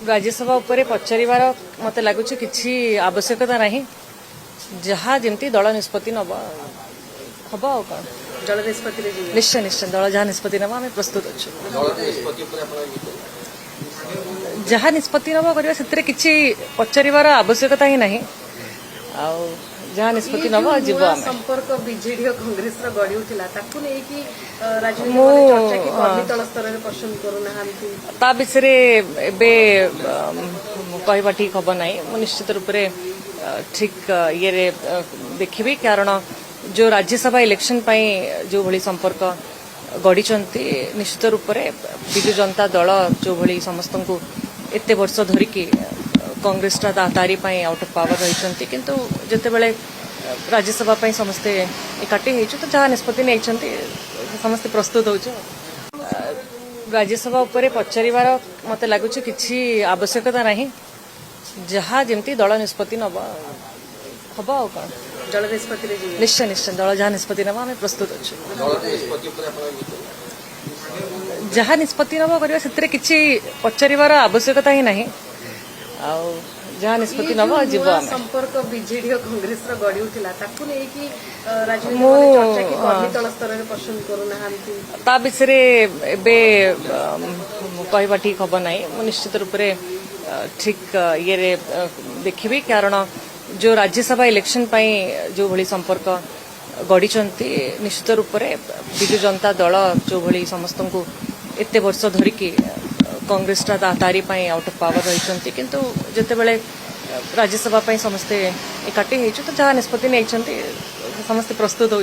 राज्यसभा उपरे पचारिबार मते लगुच किछि आवश्यकता नहीं जहाँ जमती दल निष्पत्ति नब हम आ दल निष्पत्ति निश्चय निश्चय दल जहाँ निष्पत्ति नब आम प्रस्तुत अच्छु जहाँ निष्पत्ति नब करवा से किछि पचारिबार आवश्यकता ही नहीं आ जहाँ निष्पत्ति नब जीव संपर्क बीजेडी और कांग्रेस गढ़ी उठिला ताकू नै कि राजनीति चर्चा कि कर्मी तल स्तर रे पसंद करूना ता विषय एबे कहवा ठीक हम ना निश्चित रूप से ठीक ये देखी कारण जो राज्यसभा इलेक्शन जो भली संपर्क गढ़ी निश्चित रूप से विजु जनता दल जो भली समस्त को एत वर्ष धरिकी कांग्रेस तारी आउट ऑफ पावर रही किंतु जिते बड़े राज्यसभा समस्ते एकाठी हो जहाँ निष्पत्ति नहीं समस्ते प्रस्तुत हो राज्यसभा उपरे पचारिबार मते लगुच किछि आवश्यकता नहीं जहाँ जमती दल निष्पत्ति नब हम आ दल निष्पत्ति निश्चय निश्चय दल जहाँ निष्पत्ति नब आम प्रस्तुत अच्छु जहाँ निष्पत्ति नब करवा से किछि पचारिबार आवश्यकता ही नहीं आ जहाँ निष्पत्ति नब जीव संपर्क बीजेडी और कांग्रेस गढ़ी उठिला ताकू नै कि राजनीति चर्चा कि कर्मी तल स्तर रे पसंद करूना ता विषय एबे कहवा ठीक हम ना निश्चित रूप से ठीक ये देखी कारण जो राज्यसभा इलेक्शन जो भली संपर्क गढ़ी निश्चित रूप से विजु जनता दल जो भली समस्त को एत वर्ष धरिकी कांग्रेस तारी आउट ऑफ पावर रही किंतु जिते बड़े राज्यसभा समस्ते एकाठी हो जहाँ निष्पत्ति नहीं समस्ते प्रस्तुत हो